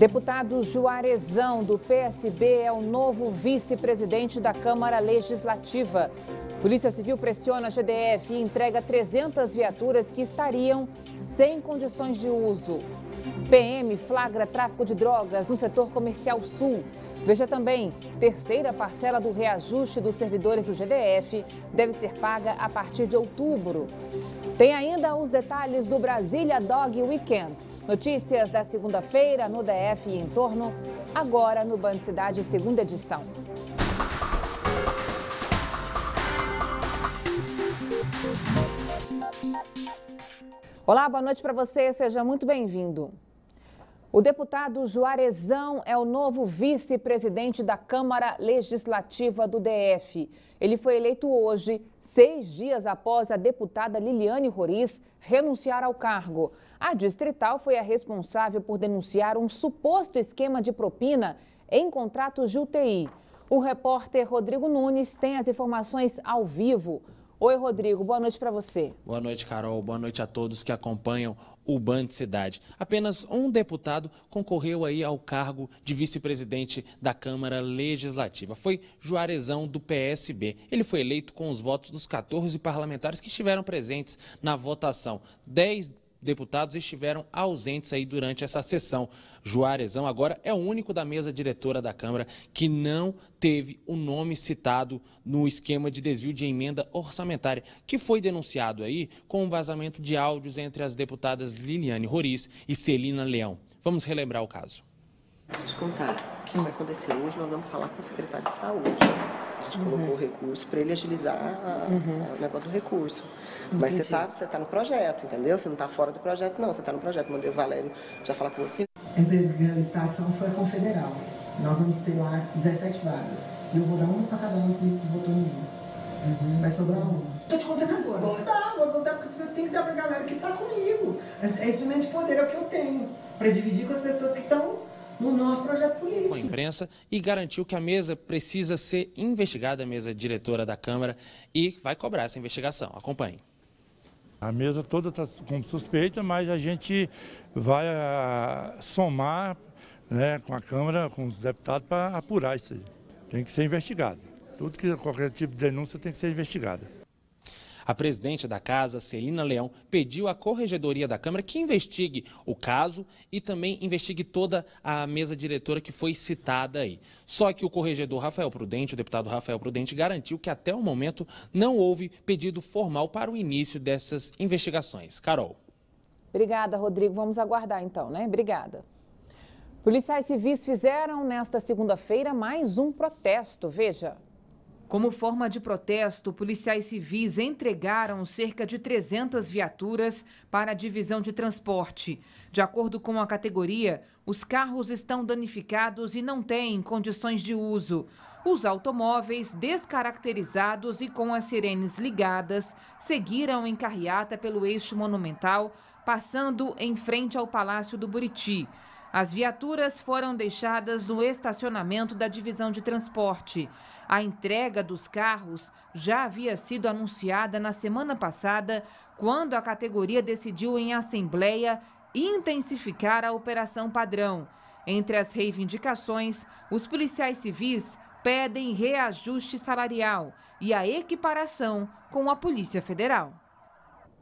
Deputado Juarezão, do PSB, é o novo vice-presidente da Câmara Legislativa. Polícia Civil pressiona a GDF e entrega 300 viaturas que estariam sem condições de uso. PM flagra tráfico de drogas no setor comercial sul. Veja também, terceira parcela do reajuste dos servidores do GDF deve ser paga a partir de outubro. Tem ainda os detalhes do Brasília Dog Weekend. Notícias da segunda-feira no DF e em torno, agora no Band Cidade, segunda edição. Olá, boa noite para você, seja muito bem-vindo. O deputado Juarezão é o novo vice-presidente da Câmara Legislativa do DF. Ele foi eleito hoje, 6 dias após a deputada Liliane Roriz renunciar ao cargo. A distrital foi a responsável por denunciar um suposto esquema de propina em contratos de UTI. O repórter Rodrigo Nunes tem as informações ao vivo. Oi, Rodrigo, boa noite para você. Boa noite, Carol. Boa noite a todos que acompanham o Band Cidade. Apenas um deputado concorreu aí ao cargo de vice-presidente da Câmara Legislativa. Foi Juarezão, do PSB. Ele foi eleito com os votos dos 14 parlamentares que estiveram presentes na votação. 10 deputados estiveram ausentes aí durante essa sessão. Juarezão agora é o único da mesa diretora da Câmara que não teve o nome citado no esquema de desvio de emenda orçamentária, que foi denunciado aí com um vazamento de áudios entre as deputadas Liliane Roriz e Celina Leão. Vamos relembrar o caso. Deixa eu contar o que vai acontecer hoje. Nós vamos falar com o secretário de saúde. A gente colocou o recurso para ele agilizar o negócio do recurso. Mas você tá no projeto, entendeu? Você não está fora do projeto, não. Você está no projeto. Mandei o Valério já falar com você. A empresa que ganhou a licitação foi a Confederal. Nós vamos ter lá 17 vagas. E eu vou dar uma para cada um que votou em mim. Vai sobrar uma. Tô te contando agora. Tá, vou contar porque eu tenho que dar pra galera que tá comigo. É instrumento de poder, é o que eu tenho. Para dividir com as pessoas que estão no nosso projeto político. Com a imprensa e garantiu que a mesa precisa ser investigada, a mesa diretora da Câmara, e vai cobrar essa investigação. Acompanhe. A mesa toda está como suspeita, mas a gente vai somar, né, com a Câmara, com os deputados, para apurar isso aí. Tem que ser investigado. Qualquer tipo de denúncia tem que ser investigada. A presidente da Casa, Celina Leão, pediu à Corregedoria da Câmara que investigue o caso e também investigue toda a mesa diretora que foi citada aí. Só que o corregedor Rafael Prudente, o deputado Rafael Prudente, garantiu que até o momento não houve pedido formal para o início dessas investigações. Carol. Obrigada, Rodrigo. Vamos aguardar então, né? Obrigada. Policiais civis fizeram nesta segunda-feira mais um protesto. Veja. Como forma de protesto, policiais civis entregaram cerca de 300 viaturas para a divisão de transporte. De acordo com a categoria, os carros estão danificados e não têm condições de uso. Os automóveis, descaracterizados e com as sirenes ligadas, seguiram em carreata pelo eixo monumental, passando em frente ao Palácio do Buriti. As viaturas foram deixadas no estacionamento da divisão de transporte. A entrega dos carros já havia sido anunciada na semana passada, quando a categoria decidiu em assembleia intensificar a operação padrão. Entre as reivindicações, os policiais civis pedem reajuste salarial e a equiparação com a Polícia Federal.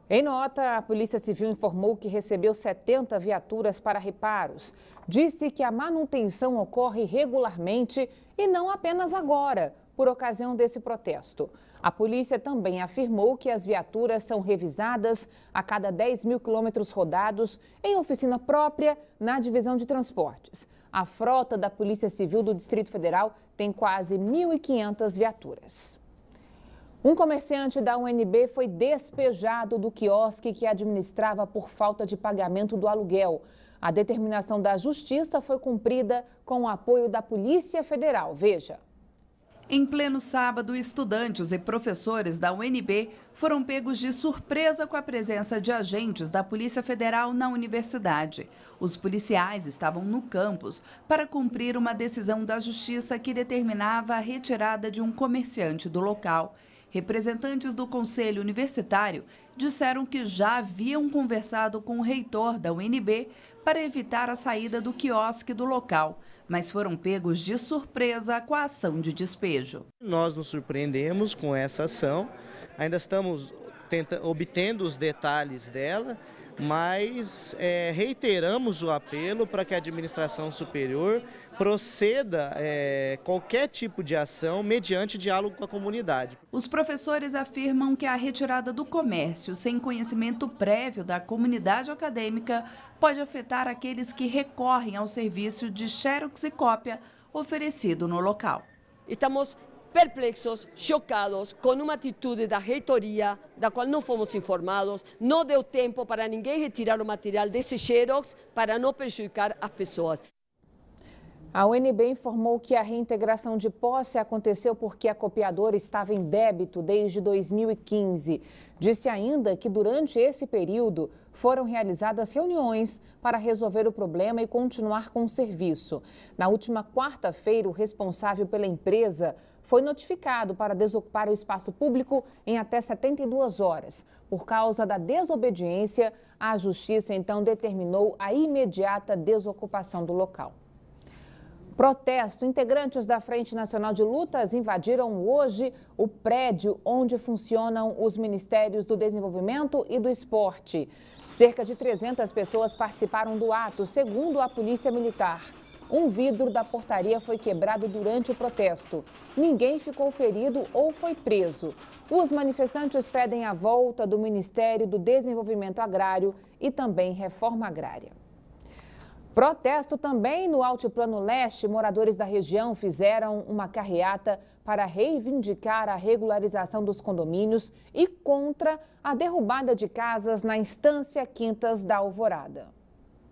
Em nota, a Polícia Civil informou que recebeu 70 viaturas para reparos. Disse que a manutenção ocorre regularmente e não apenas agora, por ocasião desse protesto. A polícia também afirmou que as viaturas são revisadas a cada 10 mil quilômetros rodados em oficina própria na divisão de transportes. A frota da Polícia Civil do Distrito Federal tem quase 1.500 viaturas. Um comerciante da UNB foi despejado do quiosque que administrava por falta de pagamento do aluguel. A determinação da Justiça foi cumprida com o apoio da Polícia Federal. Veja. Em pleno sábado, estudantes e professores da UNB foram pegos de surpresa com a presença de agentes da Polícia Federal na universidade. Os policiais estavam no campus para cumprir uma decisão da Justiça que determinava a retirada de um comerciante do local. Representantes do Conselho Universitário disseram que já haviam conversado com o reitor da UNB para evitar a saída do quiosque do local, mas foram pegos de surpresa com a ação de despejo. Nós nos surpreendemos com essa ação, ainda estamos obtendo os detalhes dela, mas reiteramos o apelo para que a administração superior proceda qualquer tipo de ação mediante diálogo com a comunidade. Os professores afirmam que a retirada do comércio sem conhecimento prévio da comunidade acadêmica pode afetar aqueles que recorrem ao serviço de xerox e cópia oferecido no local. Estamos perplexos, chocados com uma atitude da reitoria, da qual não fomos informados, não deu tempo para ninguém retirar o material desse xerox para não prejudicar as pessoas. A UNB informou que a reintegração de posse aconteceu porque a copiadora estava em débito desde 2015. Disse ainda que durante esse período foram realizadas reuniões para resolver o problema e continuar com o serviço. Na última quarta-feira, o responsável pela empresa foi notificado para desocupar o espaço público em até 72 horas. Por causa da desobediência, a Justiça então determinou a imediata desocupação do local. Protesto. Integrantes da Frente Nacional de Lutas invadiram hoje o prédio onde funcionam os Ministérios do Desenvolvimento e do Esporte. Cerca de 300 pessoas participaram do ato, segundo a Polícia Militar. Um vidro da portaria foi quebrado durante o protesto. Ninguém ficou ferido ou foi preso. Os manifestantes pedem a volta do Ministério do Desenvolvimento Agrário e também reforma agrária. Protesto também no Altiplano Leste. Moradores da região fizeram uma carreata para reivindicar a regularização dos condomínios e contra a derrubada de casas na Estância Quintas da Alvorada.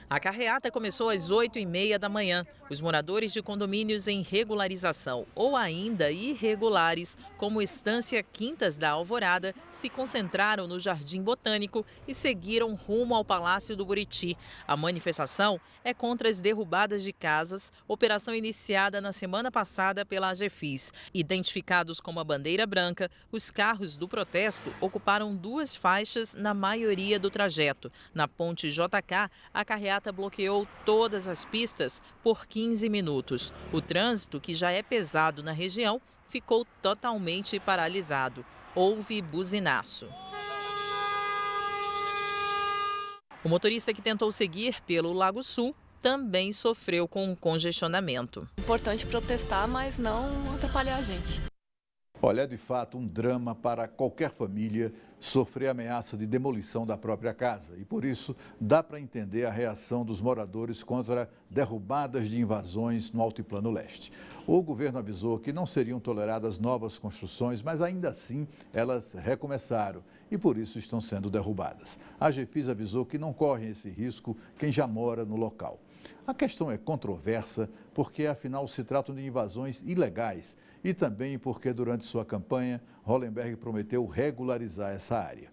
A carreata começou às 8h30 da manhã. Os moradores de condomínios em regularização ou ainda irregulares, como Estância Quintas da Alvorada, se concentraram no Jardim Botânico e seguiram rumo ao Palácio do Buriti. A manifestação é contra as derrubadas de casas, operação iniciada na semana passada pela AGFIS. Identificados como a bandeira branca, os carros do protesto ocuparam 2 faixas na maioria do trajeto. Na ponte JK, a carreata bloqueou todas as pistas por 15 minutos. O trânsito, que já é pesado na região, ficou totalmente paralisado. Houve buzinaço. O motorista que tentou seguir pelo Lago Sul também sofreu com um congestionamento. Importante protestar, mas não atrapalhar a gente. Olha, é de fato um drama para qualquer família sofrer ameaça de demolição da própria casa. E por isso dá para entender a reação dos moradores contra derrubadas de invasões no Altiplano Leste. O governo avisou que não seriam toleradas novas construções, mas ainda assim elas recomeçaram e por isso estão sendo derrubadas. A AGFIS avisou que não corre esse risco quem já mora no local. A questão é controversa porque, afinal, se tratam de invasões ilegais e também porque, durante sua campanha, Hollenberg prometeu regularizar essa área.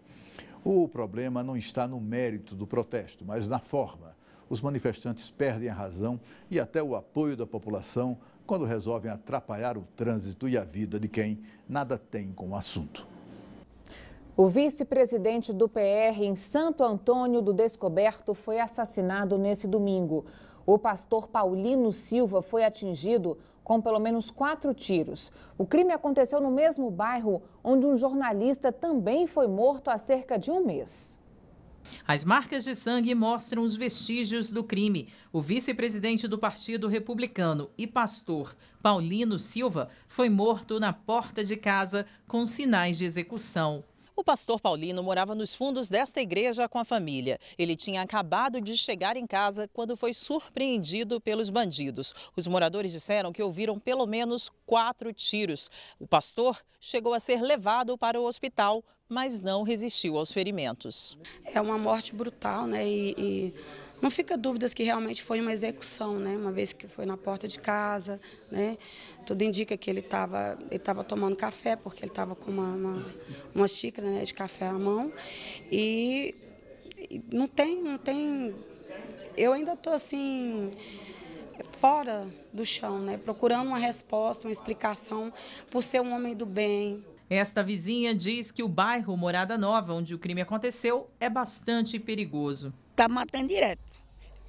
O problema não está no mérito do protesto, mas na forma. Os manifestantes perdem a razão e até o apoio da população quando resolvem atrapalhar o trânsito e a vida de quem nada tem com o assunto. O vice-presidente do PR em Santo Antônio do Descoberto foi assassinado nesse domingo. O pastor Paulino Silva foi atingido com pelo menos 4 tiros. O crime aconteceu no mesmo bairro onde um jornalista também foi morto há cerca de um mês. As marcas de sangue mostram os vestígios do crime. O vice-presidente do Partido Republicano e pastor Paulino Silva foi morto na porta de casa com sinais de execução. O pastor Paulino morava nos fundos desta igreja com a família. Ele tinha acabado de chegar em casa quando foi surpreendido pelos bandidos. Os moradores disseram que ouviram pelo menos 4 tiros. O pastor chegou a ser levado para o hospital, mas não resistiu aos ferimentos. É uma morte brutal, né? E não fica dúvidas que realmente foi uma execução, né? Uma vez que foi na porta de casa, né? Tudo indica que ele estava tomando café, porque ele estava com uma xícara, né, de café à mão. E não tem... Eu ainda estou assim, fora do chão, né? Procurando uma resposta, uma explicação, por ser um homem do bem. Esta vizinha diz que o bairro Morada Nova, onde o crime aconteceu, é bastante perigoso. Está matando direto.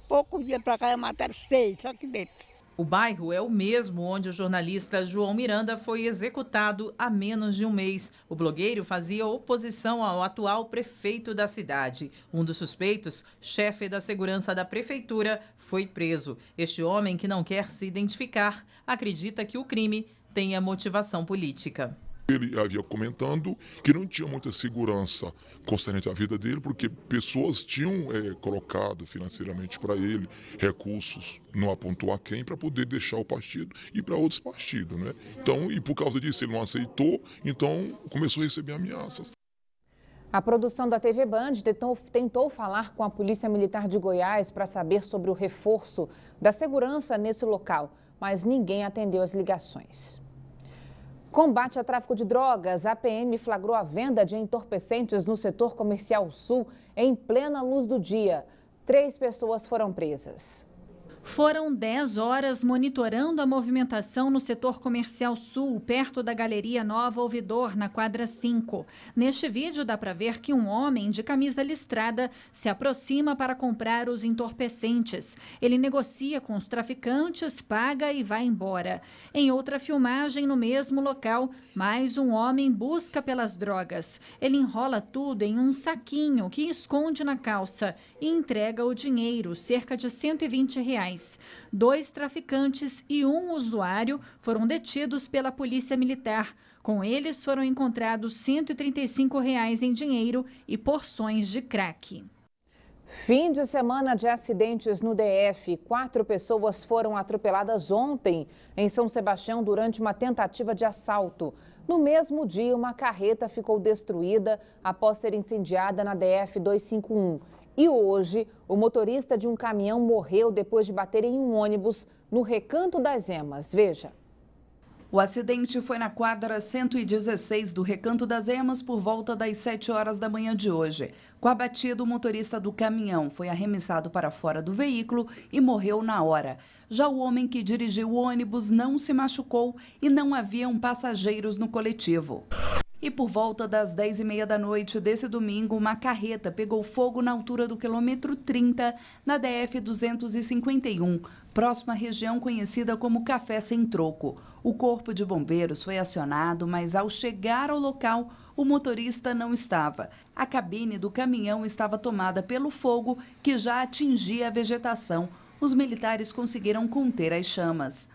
Poucos dias para cá mataram 6, só que dentro. O bairro é o mesmo onde o jornalista João Miranda foi executado há menos de um mês. O blogueiro fazia oposição ao atual prefeito da cidade. Um dos suspeitos, chefe da segurança da prefeitura, foi preso. Este homem, que não quer se identificar, acredita que o crime tenha motivação política. Ele havia comentando que não tinha muita segurança concernente à vida dele, porque pessoas tinham colocado financeiramente para ele recursos, não apontou a quem, para poder deixar o partido e para outros partidos, né? Então, e por causa disso ele não aceitou, então começou a receber ameaças. A produção da TV Band tentou falar com a Polícia Militar de Goiás para saber sobre o reforço da segurança nesse local, mas ninguém atendeu as ligações. Combate ao tráfico de drogas, a PM flagrou a venda de entorpecentes no setor comercial sul em plena luz do dia. 3 pessoas foram presas. Foram 10 horas monitorando a movimentação no setor comercial sul, perto da Galeria Nova Ouvidor, na quadra 5. Neste vídeo dá para ver que um homem de camisa listrada se aproxima para comprar os entorpecentes. Ele negocia com os traficantes, paga e vai embora. Em outra filmagem no mesmo local, mais um homem busca pelas drogas. Ele enrola tudo em um saquinho que esconde na calça e entrega o dinheiro, cerca de R$120. 2 traficantes e um usuário foram detidos pela Polícia Militar. Com eles foram encontrados R$135 em dinheiro e porções de crack. Fim de semana de acidentes no DF. 4 pessoas foram atropeladas ontem em São Sebastião durante uma tentativa de assalto. No mesmo dia, uma carreta ficou destruída após ser incendiada na DF 251. E hoje, o motorista de um caminhão morreu depois de bater em um ônibus no Recanto das Emas. Veja. O acidente foi na quadra 116 do Recanto das Emas por volta das 7 horas da manhã de hoje. Com a batida, o motorista do caminhão foi arremessado para fora do veículo e morreu na hora. Já o homem que dirigiu o ônibus não se machucou e não haviam passageiros no coletivo. E por volta das 10h30 da noite desse domingo, uma carreta pegou fogo na altura do quilômetro 30, na DF 251, próxima à região conhecida como Café Sem Troco. O corpo de bombeiros foi acionado, mas ao chegar ao local, o motorista não estava. A cabine do caminhão estava tomada pelo fogo, que já atingia a vegetação. Os militares conseguiram conter as chamas.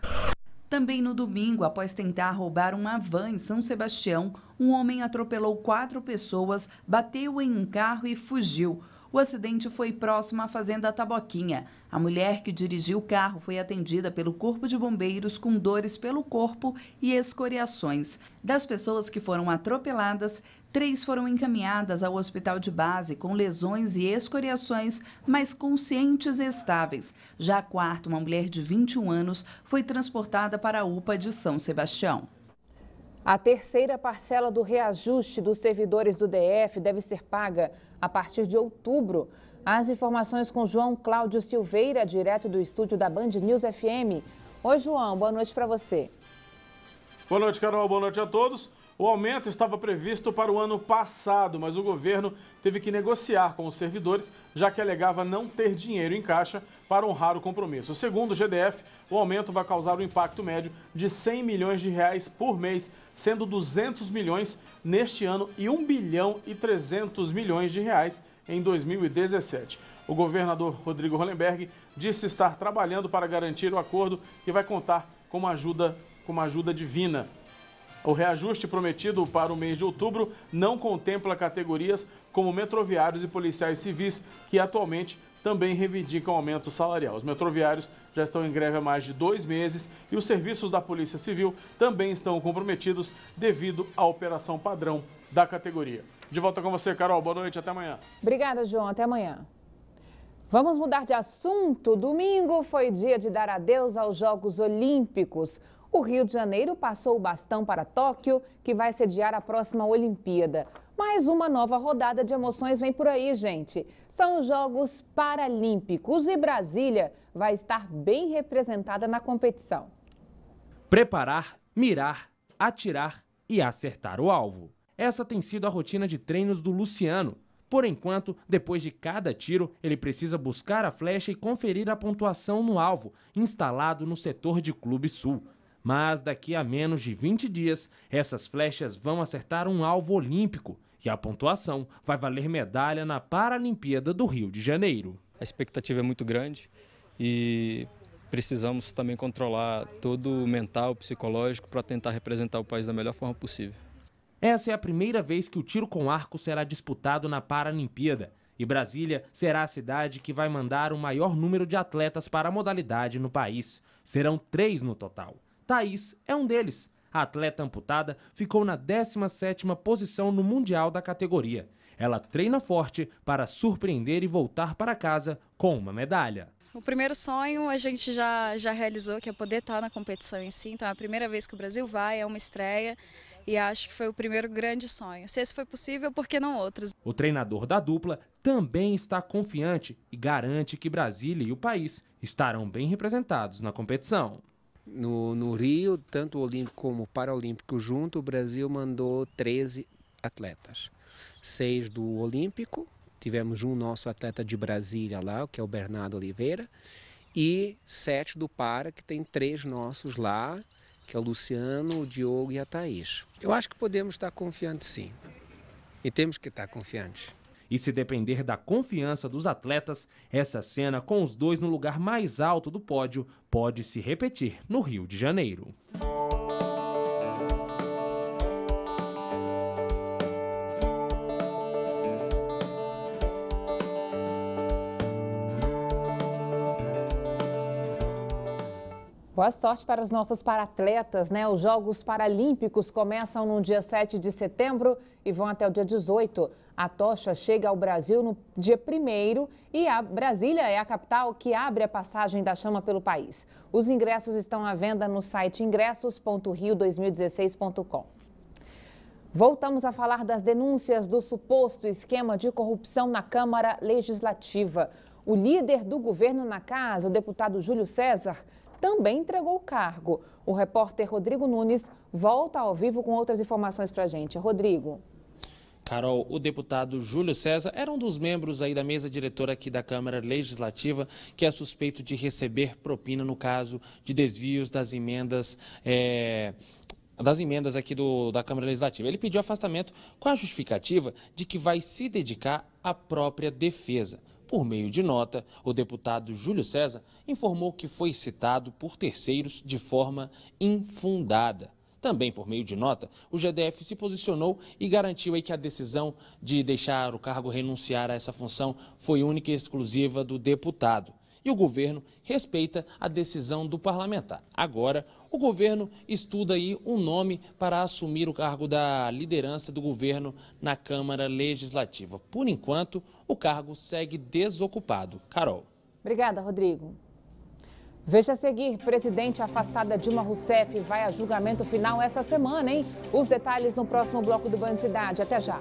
Também no domingo, após tentar roubar uma van em São Sebastião, um homem atropelou 4 pessoas, bateu em um carro e fugiu. O acidente foi próximo à Fazenda Taboquinha. A mulher que dirigiu o carro foi atendida pelo Corpo de Bombeiros com dores pelo corpo e escoriações. Das pessoas que foram atropeladas, 3 foram encaminhadas ao hospital de base com lesões e escoriações, mas conscientes e estáveis. Já a 4ª, uma mulher de 21 anos, foi transportada para a UPA de São Sebastião. A 3ª parcela do reajuste dos servidores do DF deve ser paga a partir de outubro. As informações com João Cláudio Silveira, direto do estúdio da Band News FM. Oi, João, boa noite para você. Boa noite, Carol, boa noite a todos. O aumento estava previsto para o ano passado, mas o governo teve que negociar com os servidores, já que alegava não ter dinheiro em caixa para honrar o compromisso. Segundo o GDF, o aumento vai causar um impacto médio de R$100 milhões por mês, sendo 200 milhões neste ano e R$1 bilhão e 300 milhões em 2017. O governador Rodrigo Hollenberg disse estar trabalhando para garantir o acordo que vai contar com uma ajuda divina. O reajuste prometido para o mês de outubro não contempla categorias como metroviários e policiais civis, que atualmente também reivindicam aumento salarial. Os metroviários já estão em greve há mais de 2 meses e os serviços da Polícia Civil também estão comprometidos devido à operação padrão da categoria. De volta com você, Carol. Boa noite, até amanhã. Obrigada, João. Até amanhã. Vamos mudar de assunto. Domingo foi dia de dar adeus aos Jogos Olímpicos. O Rio de Janeiro passou o bastão para Tóquio, que vai sediar a próxima Olimpíada. Mais uma nova rodada de emoções vem por aí, gente. São os Jogos Paralímpicos e Brasília vai estar bem representada na competição. Preparar, mirar, atirar e acertar o alvo. Essa tem sido a rotina de treinos do Luciano. Por enquanto, depois de cada tiro, ele precisa buscar a flecha e conferir a pontuação no alvo, instalado no setor de Clube Sul. Mas daqui a menos de 20 dias, essas flechas vão acertar um alvo olímpico e a pontuação vai valer medalha na Paralimpíada do Rio de Janeiro. A expectativa é muito grande e precisamos também controlar todo o mental, o psicológico para tentar representar o país da melhor forma possível. Essa é a primeira vez que o tiro com arco será disputado na Paralimpíada e Brasília será a cidade que vai mandar o maior número de atletas para a modalidade no país. Serão 3 no total. Thaís é um deles. A atleta amputada ficou na 17ª posição no Mundial da categoria. Ela treina forte para surpreender e voltar para casa com uma medalha. O primeiro sonho a gente já realizou, que é poder estar na competição em si. Então é a primeira vez que o Brasil vai, é uma estreia e acho que foi o primeiro grande sonho. Se esse foi possível, por que não outros? O treinador da dupla também está confiante e garante que Brasília e o país estarão bem representados na competição. No Rio, tanto o Olímpico como o Paralímpico junto, o Brasil mandou 13 atletas. 6 do Olímpico, tivemos um nosso atleta de Brasília lá, que é o Bernardo Oliveira, e 7 do Para, que tem 3 nossos lá, que é o Luciano, o Diogo e a Thaís. Eu acho que podemos estar confiantes sim, e temos que estar confiantes. E se depender da confiança dos atletas, essa cena com os dois no lugar mais alto do pódio pode se repetir no Rio de Janeiro. Boa sorte para os nossos paratletas, né? Os Jogos Paralímpicos começam no dia 7 de setembro e vão até o dia 18. A tocha chega ao Brasil no dia 1º e a Brasília é a capital que abre a passagem da chama pelo país. Os ingressos estão à venda no site ingressos.rio2016.com. Voltamos a falar das denúncias do suposto esquema de corrupção na Câmara Legislativa. O líder do governo na casa, o deputado Júlio César, também entregou o cargo. O repórter Rodrigo Nunes volta ao vivo com outras informações para a gente. Rodrigo. Carol, o deputado Júlio César era um dos membros aí da mesa diretora aqui da Câmara Legislativa que é suspeito de receber propina no caso de desvios das emendas aqui da Câmara Legislativa. Ele pediu afastamento com a justificativa de que vai se dedicar à própria defesa. Por meio de nota, o deputado Júlio César informou que foi citado por terceiros de forma infundada. Também por meio de nota, o GDF se posicionou e garantiu aí que a decisão de deixar o cargo renunciar a essa função foi única e exclusiva do deputado. E o governo respeita a decisão do parlamentar. Agora, o governo estuda aí um nome para assumir o cargo da liderança do governo na Câmara Legislativa. Por enquanto, o cargo segue desocupado. Carol. Obrigada, Rodrigo. Veja a seguir, presidente afastada Dilma Rousseff vai a julgamento final essa semana, hein? Os detalhes no próximo bloco do Band Cidade. Até já.